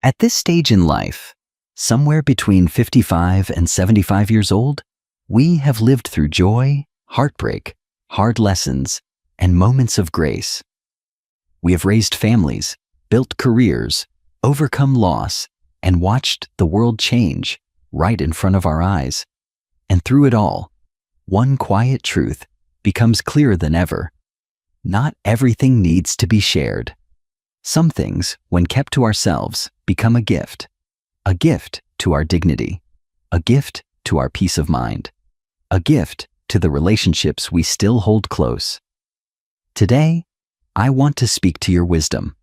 At this stage in life, somewhere between 55 and 75 years old, we have lived through joy, heartbreak, hard lessons, and moments of grace. We have raised families, built careers, overcome loss, and watched the world change right in front of our eyes. And through it all, one quiet truth becomes clearer than ever. Not everything needs to be shared. Some things, when kept to ourselves, become a gift to our dignity, a gift to our peace of mind, a gift to the relationships we still hold close. Today, I want to speak to your wisdom.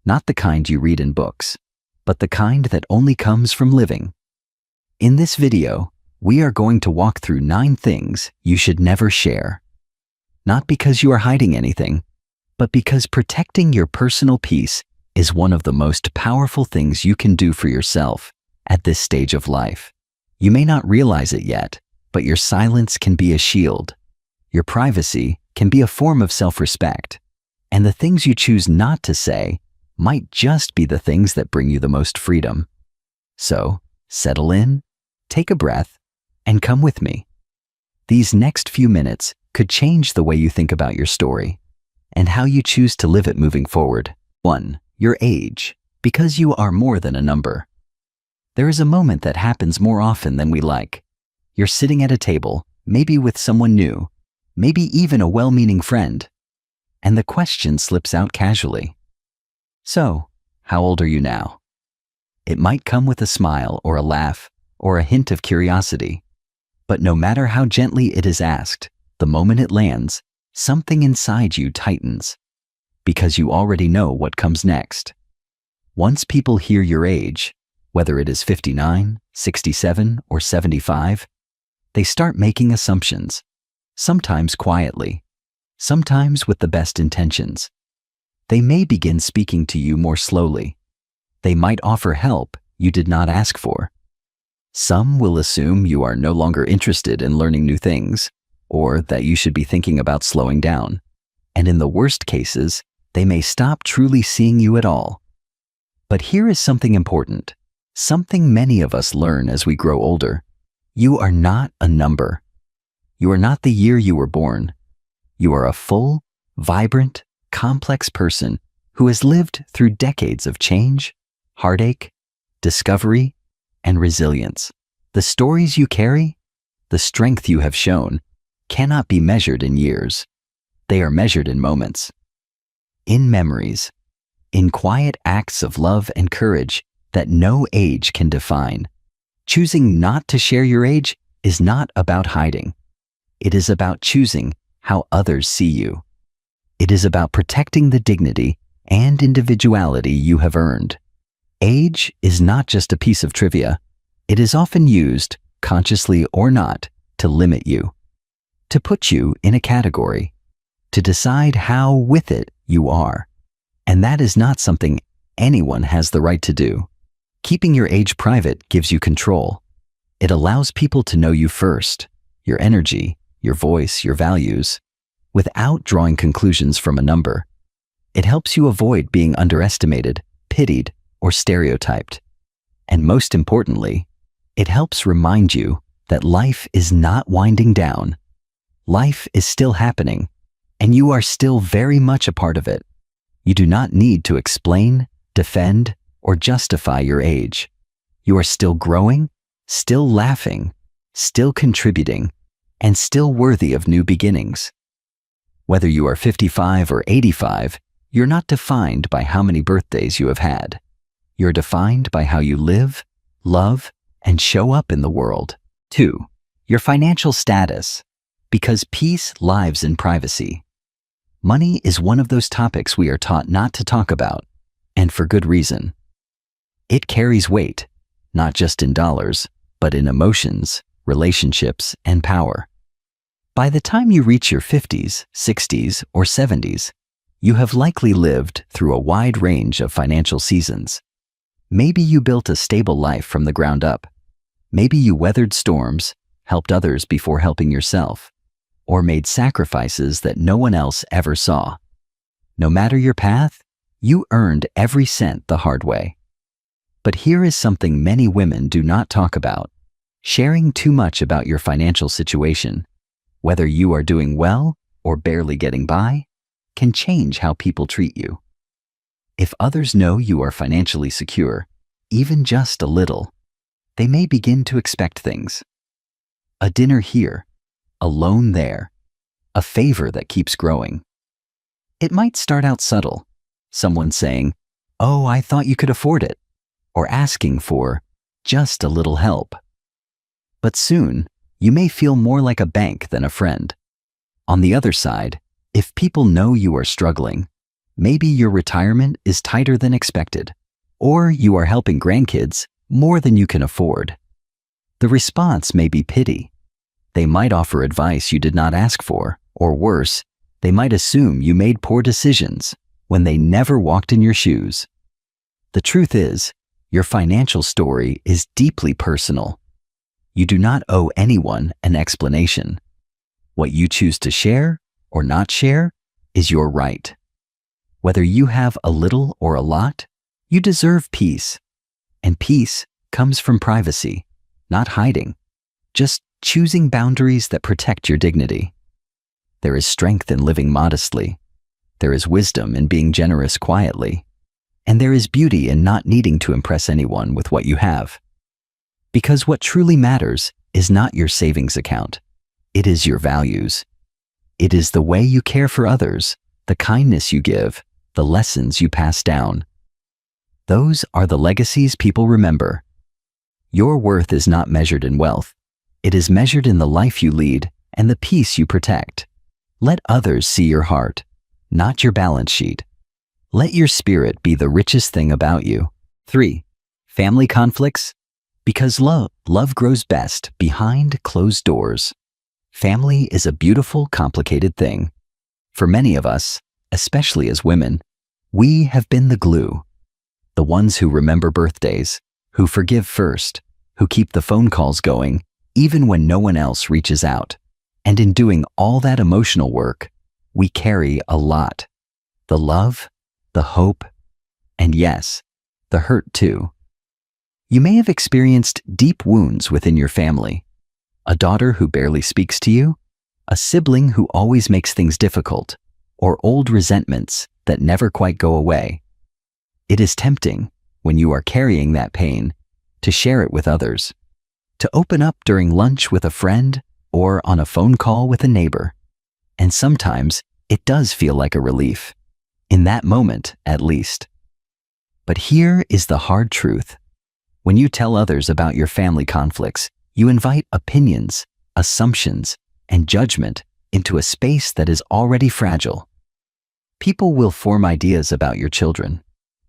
Not the kind you read in books, but the kind that only comes from living. In this video, we are going to walk through 9 things you should never share. Not because you are hiding anything, but because protecting your personal peace is one of the most powerful things you can do for yourself at this stage of life. You may not realize it yet, but your silence can be a shield. Your privacy can be a form of self-respect. And the things you choose not to say might just be the things that bring you the most freedom. So, settle in, take a breath, and come with me. These next few minutes could change the way you think about your story and how you choose to live it moving forward. 1. Your age, because you are more than a number. There is a moment that happens more often than we like. You're sitting at a table, maybe with someone new, maybe even a well-meaning friend, and the question slips out casually. So, how old are you now? It might come with a smile or a laugh or a hint of curiosity, but no matter how gently it is asked, the moment it lands, something inside you tightens, because you already know what comes next. Once people hear your age, whether it is 59, 67, or 75, they start making assumptions, sometimes quietly, sometimes with the best intentions. They may begin speaking to you more slowly. They might offer help you did not ask for. Some will assume you are no longer interested in learning new things, or that you should be thinking about slowing down. And in the worst cases, they may stop truly seeing you at all. But here is something important, something many of us learn as we grow older. You are not a number. You are not the year you were born. You are a full, vibrant, complex person who has lived through decades of change, heartache, discovery, and resilience. The stories you carry, the strength you have shown, cannot be measured in years. They are measured in moments, in memories, in quiet acts of love and courage that no age can define. Choosing not to share your age is not about hiding. It is about choosing how others see you. It is about protecting the dignity and individuality you have earned. Age is not just a piece of trivia. It is often used, consciously or not, to limit you, to put you in a category, to decide how with it you are. And that is not something anyone has the right to do. Keeping your age private gives you control. It allows people to know you first, your energy, your voice, your values, without drawing conclusions from a number. It helps you avoid being underestimated, pitied, or stereotyped. And most importantly, it helps remind you that life is not winding down. Life is still happening, and you are still very much a part of it. You do not need to explain, defend, or justify your age. You are still growing, still laughing, still contributing, and still worthy of new beginnings. Whether you are 55 or 85, you're not defined by how many birthdays you have had. You're defined by how you live, love, and show up in the world. 2. Your financial status, because peace lives in privacy. Money is one of those topics we are taught not to talk about, and for good reason. It carries weight, not just in dollars, but in emotions, relationships, and power. By the time you reach your 50s, 60s, or 70s, you have likely lived through a wide range of financial seasons. Maybe you built a stable life from the ground up. Maybe you weathered storms, helped others before helping yourself, or made sacrifices that no one else ever saw. No matter your path, you earned every cent the hard way. But here is something many women do not talk about. Sharing too much about your financial situation, whether you are doing well or barely getting by, can change how people treat you. If others know you are financially secure, even just a little, they may begin to expect things. A dinner here, a loan there, a favor that keeps growing. It might start out subtle, someone saying, "Oh, I thought you could afford it," or asking for just a little help. But soon, you may feel more like a bank than a friend. On the other side, if people know you are struggling, maybe your retirement is tighter than expected, or you are helping grandkids more than you can afford. The response may be pity. They might offer advice you did not ask for, or worse, they might assume you made poor decisions when they never walked in your shoes. The truth is, your financial story is deeply personal. You do not owe anyone an explanation. What you choose to share or not share is your right. Whether you have a little or a lot, you deserve peace. And peace comes from privacy, not hiding, just choosing boundaries that protect your dignity. There is strength in living modestly. There is wisdom in being generous quietly. And there is beauty in not needing to impress anyone with what you have. Because what truly matters is not your savings account. It is your values. It is the way you care for others, the kindness you give, the lessons you pass down. Those are the legacies people remember. Your worth is not measured in wealth. It is measured in the life you lead and the peace you protect. Let others see your heart, not your balance sheet. Let your spirit be the richest thing about you. 3. Family conflicts. Because love grows best behind closed doors. Family is a beautiful, complicated thing. For many of us, especially as women, we have been the glue. The ones who remember birthdays, who forgive first, who keep the phone calls going, even when no one else reaches out. And in doing all that emotional work, we carry a lot. The love, the hope, and yes, the hurt too. You may have experienced deep wounds within your family. A daughter who barely speaks to you, a sibling who always makes things difficult, or old resentments that never quite go away. It is tempting, when you are carrying that pain, to share it with others, to open up during lunch with a friend or on a phone call with a neighbor. And sometimes it does feel like a relief, in that moment at least. But here is the hard truth. When you tell others about your family conflicts, you invite opinions, assumptions, and judgment into a space that is already fragile. People will form ideas about your children,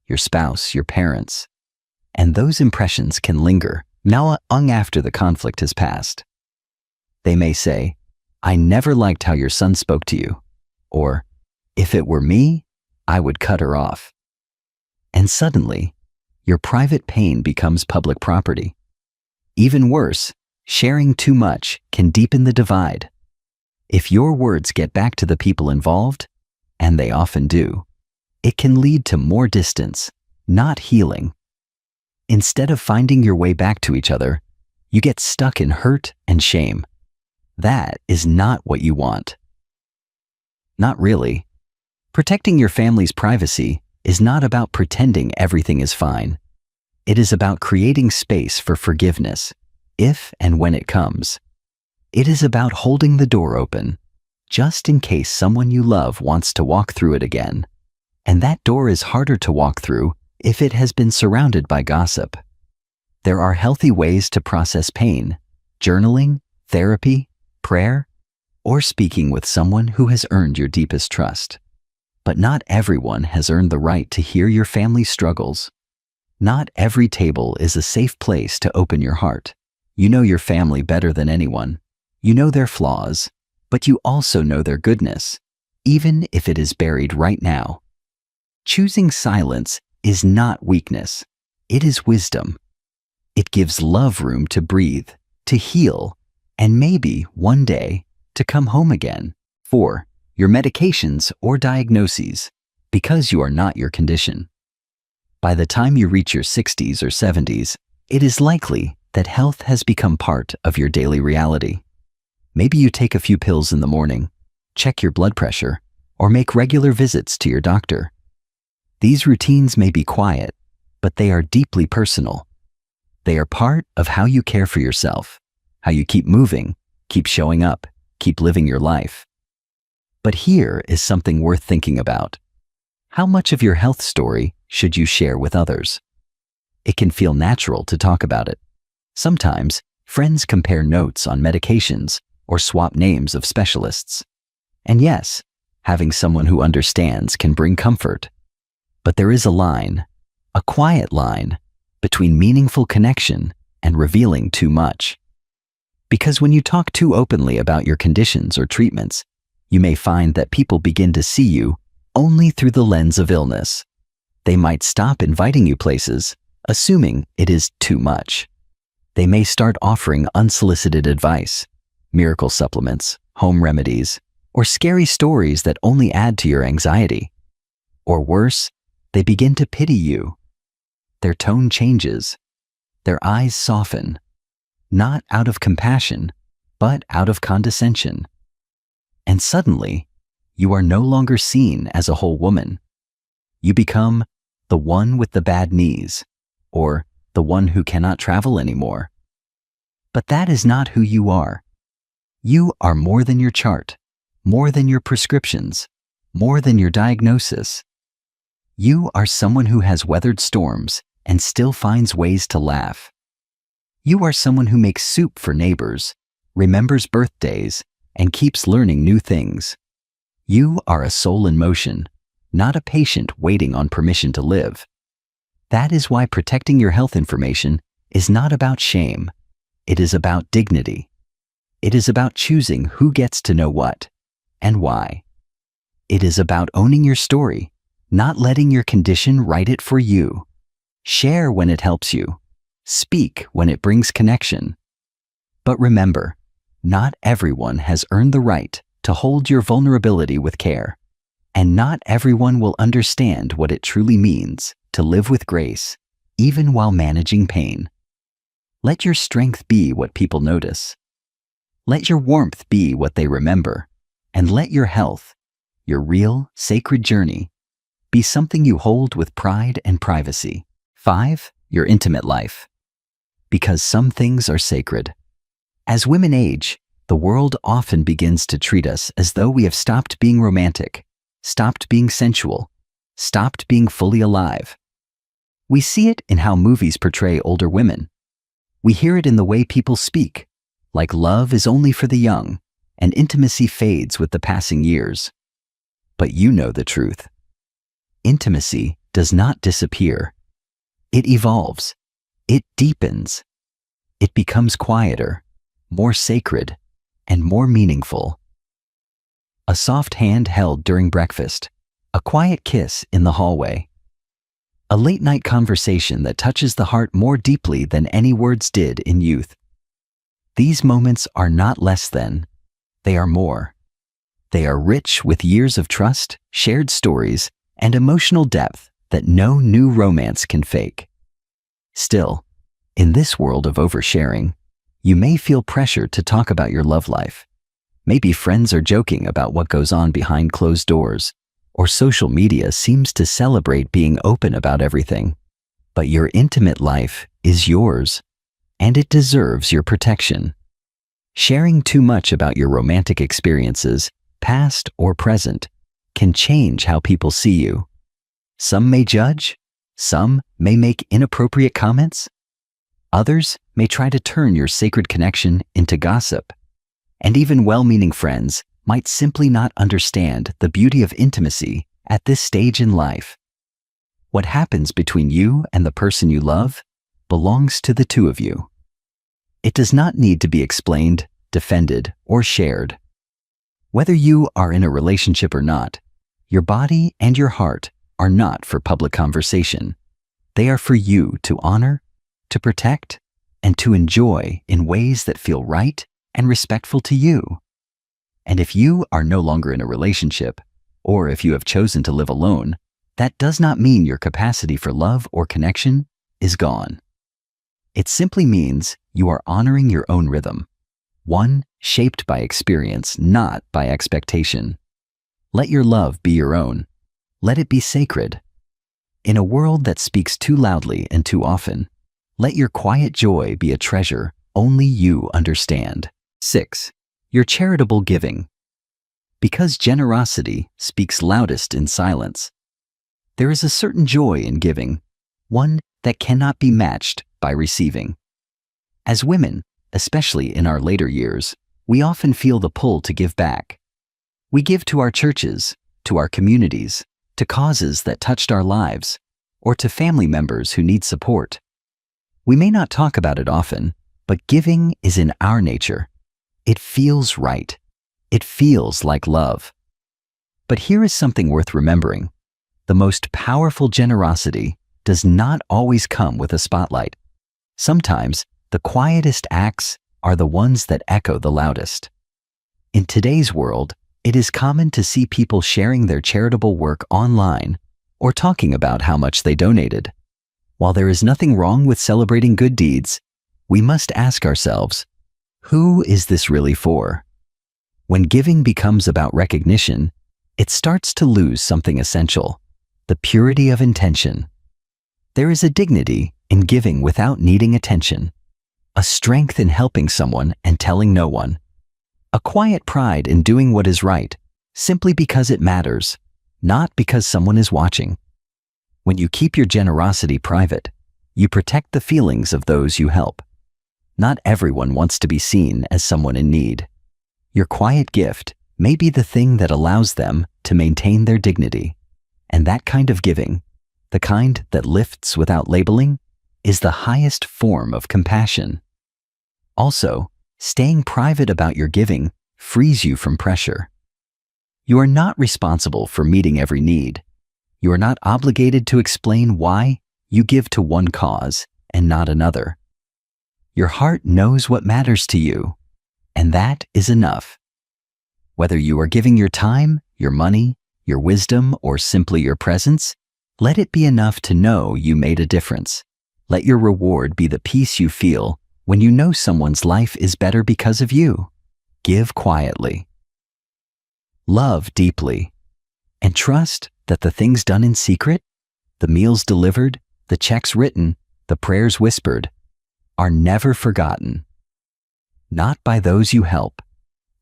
your spouse, your parents, and those impressions can linger long after the conflict has passed. They may say, "I never liked how your son spoke to you," or, "If it were me, I would cut her off." And suddenly, your private pain becomes public property. Even worse, sharing too much can deepen the divide. If your words get back to the people involved, and they often do, it can lead to more distance, not healing. Instead of finding your way back to each other, you get stuck in hurt and shame. That is not what you want. Not really. Protecting your family's privacy is not about pretending everything is fine. It is about creating space for forgiveness, if and when it comes. It is about holding the door open, just in case someone you love wants to walk through it again. And that door is harder to walk through if it has been surrounded by gossip. There are healthy ways to process pain: journaling, therapy, prayer, or speaking with someone who has earned your deepest trust. But not everyone has earned the right to hear your family's struggles. Not every table is a safe place to open your heart. You know your family better than anyone. You know their flaws, but you also know their goodness, even if it is buried right now. Choosing silence is not weakness. It is wisdom. It gives love room to breathe, to heal, and maybe one day to come home again. 4. Your medications or diagnoses, because you are not your condition. By the time you reach your 60s or 70s, it is likely that health has become part of your daily reality. Maybe you take a few pills in the morning, check your blood pressure, or make regular visits to your doctor. These routines may be quiet, but they are deeply personal. They are part of how you care for yourself, how you keep moving, keep showing up, keep living your life. But here is something worth thinking about. How much of your health story should you share with others? It can feel natural to talk about it. Sometimes, friends compare notes on medications or swap names of specialists. And yes, having someone who understands can bring comfort. But there is a line, a quiet line, between meaningful connection and revealing too much. Because when you talk too openly about your conditions or treatments, you may find that people begin to see you only through the lens of illness. They might stop inviting you places, assuming it is too much. They may start offering unsolicited advice, miracle supplements, home remedies, or scary stories that only add to your anxiety. Or worse, they begin to pity you. Their tone changes. Their eyes soften, not out of compassion, but out of condescension. And suddenly, you are no longer seen as a whole woman. You become the one with the bad knees, or the one who cannot travel anymore. But that is not who you are. You are more than your chart, more than your prescriptions, more than your diagnosis. You are someone who has weathered storms and still finds ways to laugh. You are someone who makes soup for neighbors, remembers birthdays, and keeps learning new things. You are a soul in motion, not a patient waiting on permission to live. That is why protecting your health information is not about shame. It is about dignity. It is about choosing who gets to know what and why. It is about owning your story, not letting your condition write it for you. Share when it helps you. Speak when it brings connection. But remember, not everyone has earned the right to hold your vulnerability with care, and not everyone will understand what it truly means to live with grace, even while managing pain. Let your strength be what people notice. Let your warmth be what they remember, and let your health, your real, sacred journey, be something you hold with pride and privacy. 5. Your intimate life. Because some things are sacred. As women age, the world often begins to treat us as though we have stopped being romantic, stopped being sensual, stopped being fully alive. We see it in how movies portray older women. We hear it in the way people speak, like love is only for the young, and intimacy fades with the passing years. But you know the truth. Intimacy does not disappear. It evolves. It deepens. It becomes quieter, more sacred, and more meaningful. A soft hand held during breakfast, a quiet kiss in the hallway, a late-night conversation that touches the heart more deeply than any words did in youth. These moments are not less than, they are more. They are rich with years of trust, shared stories, and emotional depth that no new romance can fake. Still, in this world of oversharing, you may feel pressure to talk about your love life. Maybe friends are joking about what goes on behind closed doors, or social media seems to celebrate being open about everything. But your intimate life is yours, and it deserves your protection. Sharing too much about your romantic experiences, past or present, can change how people see you. Some may judge, some may make inappropriate comments, others may try to turn your sacred connection into gossip. And even well-meaning friends might simply not understand the beauty of intimacy at this stage in life. What happens between you and the person you love belongs to the two of you. It does not need to be explained, defended, or shared. Whether you are in a relationship or not, your body and your heart are not for public conversation. They are for you to honor, to protect, and to enjoy in ways that feel right and respectful to you. And if you are no longer in a relationship, or if you have chosen to live alone, that does not mean your capacity for love or connection is gone. It simply means you are honoring your own rhythm, one shaped by experience, not by expectation. Let your love be your own. Let it be sacred. In a world that speaks too loudly and too often, let your quiet joy be a treasure only you understand. 6. Your charitable giving. Because generosity speaks loudest in silence, there is a certain joy in giving, one that cannot be matched by receiving. As women, especially in our later years, we often feel the pull to give back. We give to our churches, to our communities, to causes that touched our lives, or to family members who need support. We may not talk about it often, but giving is in our nature. It feels right. It feels like love. But here is something worth remembering. The most powerful generosity does not always come with a spotlight. Sometimes, the quietest acts are the ones that echo the loudest. In today's world, it is common to see people sharing their charitable work online or talking about how much they donated. While there is nothing wrong with celebrating good deeds, we must ask ourselves, who is this really for? When giving becomes about recognition, it starts to lose something essential: the purity of intention. There is a dignity in giving without needing attention, a strength in helping someone and telling no one, a quiet pride in doing what is right, simply because it matters, not because someone is watching. When you keep your generosity private, you protect the feelings of those you help. Not everyone wants to be seen as someone in need. Your quiet gift may be the thing that allows them to maintain their dignity. And that kind of giving, the kind that lifts without labeling, is the highest form of compassion. Also, staying private about your giving frees you from pressure. You are not responsible for meeting every need. You are not obligated to explain why you give to one cause and not another. Your heart knows what matters to you, and that is enough. Whether you are giving your time, your money, your wisdom, or simply your presence, let it be enough to know you made a difference. Let your reward be the peace you feel when you know someone's life is better because of you. Give quietly. Love deeply. And trust that the things done in secret, the meals delivered, the checks written, the prayers whispered, are never forgotten. Not by those you help,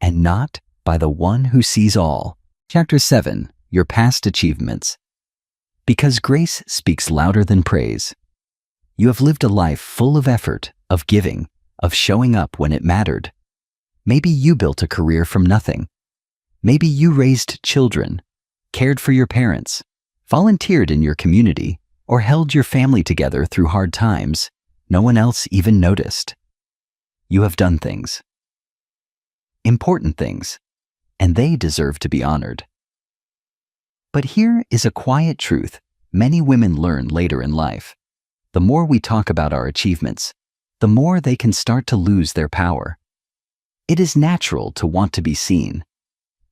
and not by the one who sees all. Chapter 7. Your past achievements. Because grace speaks louder than praise. You have lived a life full of effort, of giving, of showing up when it mattered. Maybe you built a career from nothing. Maybe you raised children, cared for your parents, volunteered in your community, or held your family together through hard times no one else even noticed. You have done things. Important things, and they deserve to be honored. But here is a quiet truth many women learn later in life. The more we talk about our achievements, the more they can start to lose their power. It is natural to want to be seen,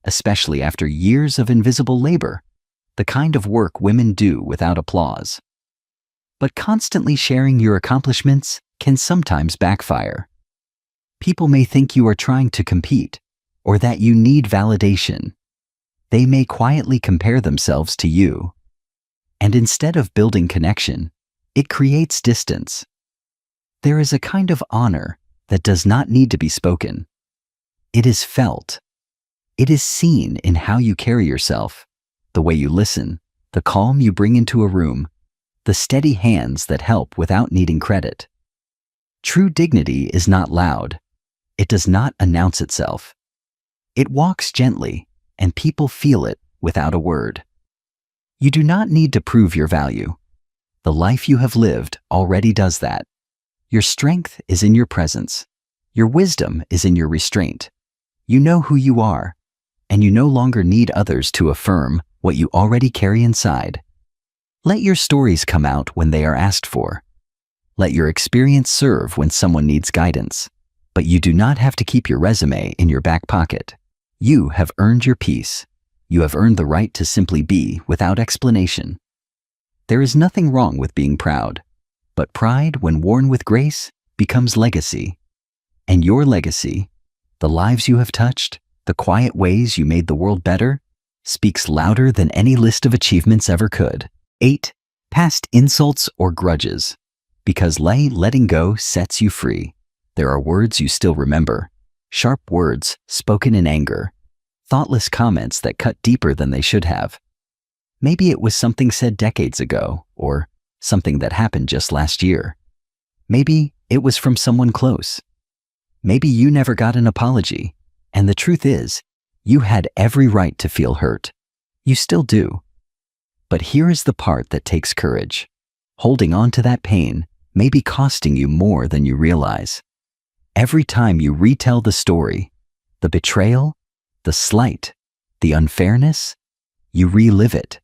especially after years of invisible labor, the kind of work women do without applause. But constantly sharing your accomplishments can sometimes backfire. People may think you are trying to compete, or that you need validation. They may quietly compare themselves to you. And instead of building connection, it creates distance. There is a kind of honor that does not need to be spoken. It is felt. It is seen in how you carry yourself, the way you listen, the calm you bring into a room, the steady hands that help without needing credit. True dignity is not loud. It does not announce itself. It walks gently, and people feel it without a word. You do not need to prove your value. The life you have lived already does that. Your strength is in your presence. Your wisdom is in your restraint. You know who you are, and you no longer need others to affirm what you already carry inside. Let your stories come out when they are asked for. Let your experience serve when someone needs guidance. But you do not have to keep your resume in your back pocket. You have earned your peace. You have earned the right to simply be without explanation. There is nothing wrong with being proud, but pride, when worn with grace, becomes legacy. And your legacy, the lives you have touched, the quiet ways you made the world better, speaks louder than any list of achievements ever could. 8. Past insults or grudges. Because letting go sets you free. There are words you still remember, sharp words spoken in anger, thoughtless comments that cut deeper than they should have. Maybe it was something said decades ago, or something that happened just last year. Maybe it was from someone close. Maybe you never got an apology, and the truth is, you had every right to feel hurt. You still do. But here is the part that takes courage. Holding on to that pain may be costing you more than you realize. Every time you retell the story, the betrayal, the slight, the unfairness, you relive it.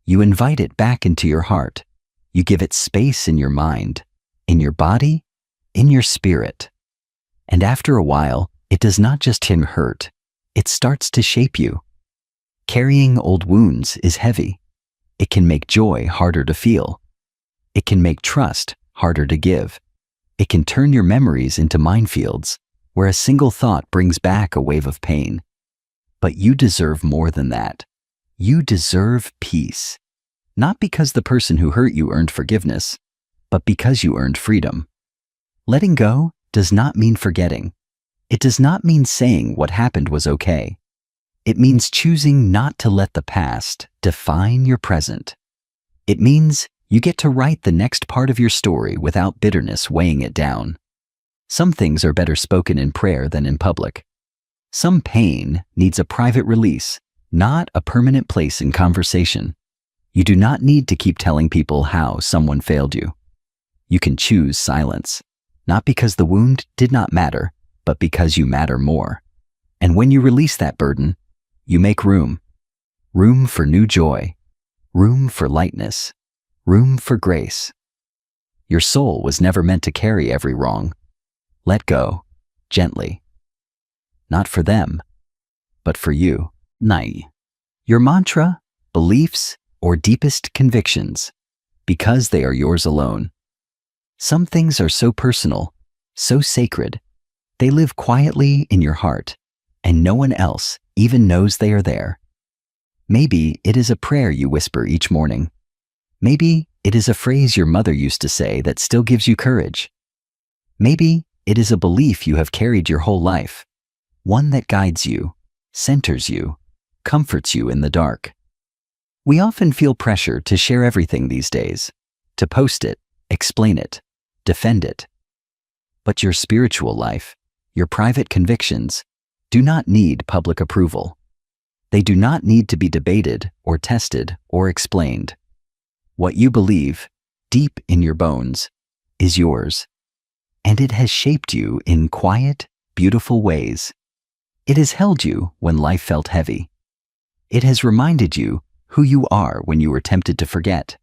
You invite it back into your heart. You give it space in your mind, in your body, in your spirit. And after a while, it does not just hurt, it starts to shape you. Carrying old wounds is heavy. It can make joy harder to feel. It can make trust harder to give. It can turn your memories into minefields, where a single thought brings back a wave of pain. But you deserve more than that. You deserve peace. Not because the person who hurt you earned forgiveness, but because you earned freedom. Letting go does not mean forgetting. It does not mean saying what happened was okay. It means choosing not to let the past define your present. It means you get to write the next part of your story without bitterness weighing it down. Some things are better spoken in prayer than in public. Some pain needs a private release, not a permanent place in conversation. You do not need to keep telling people how someone failed you. You can choose silence, not because the wound did not matter, but because you matter more. And when you release that burden, you make room. Room for new joy. Room for lightness. Room for grace. Your soul was never meant to carry every wrong. Let go, gently. Not for them, but for you. 9. Your mantra, beliefs, or deepest convictions, because they are yours alone. Some things are so personal, so sacred, they live quietly in your heart, and no one else even knows they are there. Maybe it is a prayer you whisper each morning. Maybe it is a phrase your mother used to say that still gives you courage. Maybe it is a belief you have carried your whole life, one that guides you, centers you, comforts you in the dark. We often feel pressure to share everything these days, to post it, explain it, defend it. But your spiritual life, your private convictions, do not need public approval. They do not need to be debated or tested or explained. What you believe, deep in your bones, is yours. And it has shaped you in quiet, beautiful ways. It has held you when life felt heavy. It has reminded you who you are when you were tempted to forget.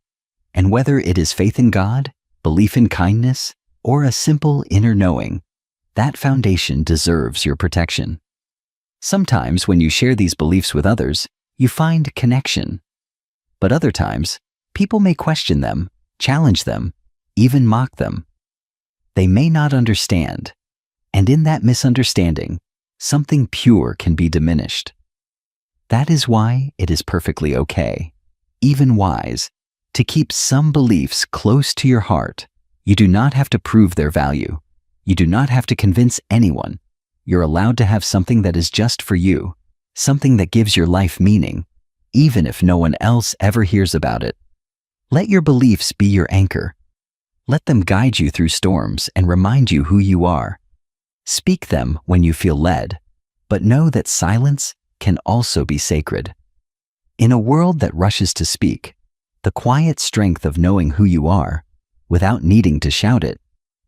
And whether it is faith in God, belief in kindness, or a simple inner knowing, that foundation deserves your protection. Sometimes when you share these beliefs with others, you find connection. But other times, people may question them, challenge them, even mock them. They may not understand, and in that misunderstanding, something pure can be diminished. That is why it is perfectly okay, even wise, to keep some beliefs close to your heart. You do not have to prove their value. You do not have to convince anyone. You're allowed to have something that is just for you, something that gives your life meaning, even if no one else ever hears about it. Let your beliefs be your anchor. Let them guide you through storms and remind you who you are. Speak them when you feel led, but know that silence can also be sacred. In a world that rushes to speak, the quiet strength of knowing who you are, without needing to shout it,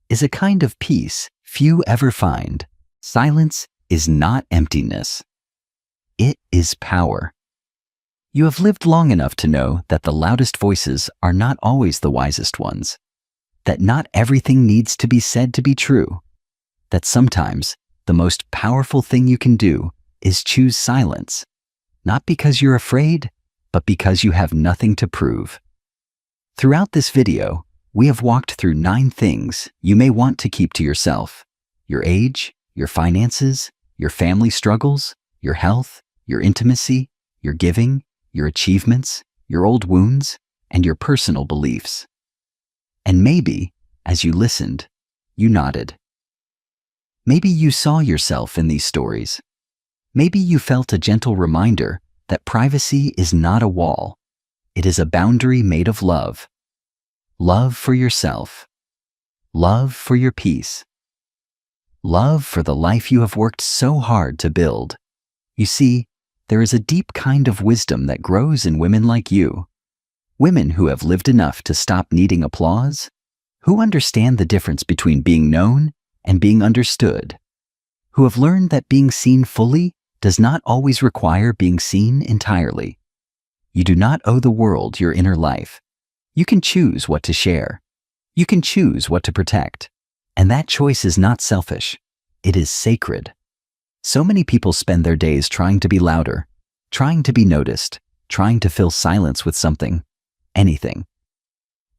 is a kind of peace few ever find. Silence is not emptiness. It is power. You have lived long enough to know that the loudest voices are not always the wisest ones, that not everything needs to be said to be true, that sometimes the most powerful thing you can do is choose silence, not because you're afraid, but because you have nothing to prove. Throughout this video, we have walked through 9 things you may want to keep to yourself: your age, your finances, your family struggles, your health, your intimacy, your giving, your achievements, your old wounds, and your personal beliefs. And maybe, as you listened, you nodded. Maybe you saw yourself in these stories. Maybe you felt a gentle reminder that privacy is not a wall. It is a boundary made of love. Love for yourself. Love for your peace. Love for the life you have worked so hard to build. You see, there is a deep kind of wisdom that grows in women like you. Women who have lived enough to stop needing applause, who understand the difference between being known and being understood, who have learned that being seen fully does not always require being seen entirely. You do not owe the world your inner life. You can choose what to share. You can choose what to protect. And that choice is not selfish. It is sacred. So many people spend their days trying to be louder, trying to be noticed, trying to fill silence with something, anything.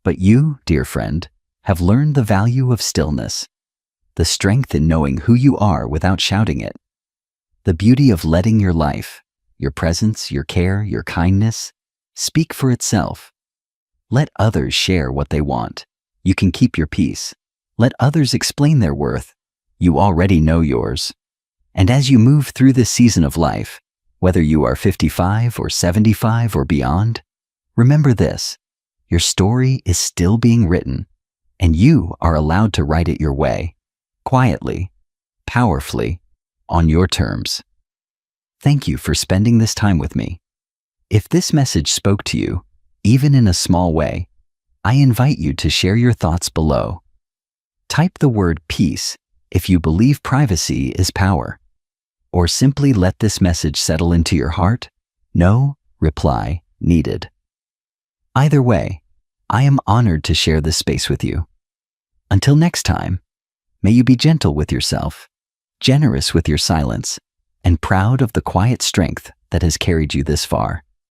But you, dear friend, have learned the value of stillness, the strength in knowing who you are without shouting it, the beauty of letting your life, your presence, your care, your kindness, speak for itself. Let others share what they want. You can keep your peace. Let others explain their worth. You already know yours. And as you move through this season of life, whether you are 55 or 75 or beyond, remember this: your story is still being written, and you are allowed to write it your way, quietly, powerfully, on your terms. Thank you for spending this time with me. If this message spoke to you, even in a small way, I invite you to share your thoughts below. Type the word peace if you believe privacy is power, or simply let this message settle into your heart. No reply needed. Either way, I am honored to share this space with you. Until next time, may you be gentle with yourself, generous with your silence, and proud of the quiet strength that has carried you this far.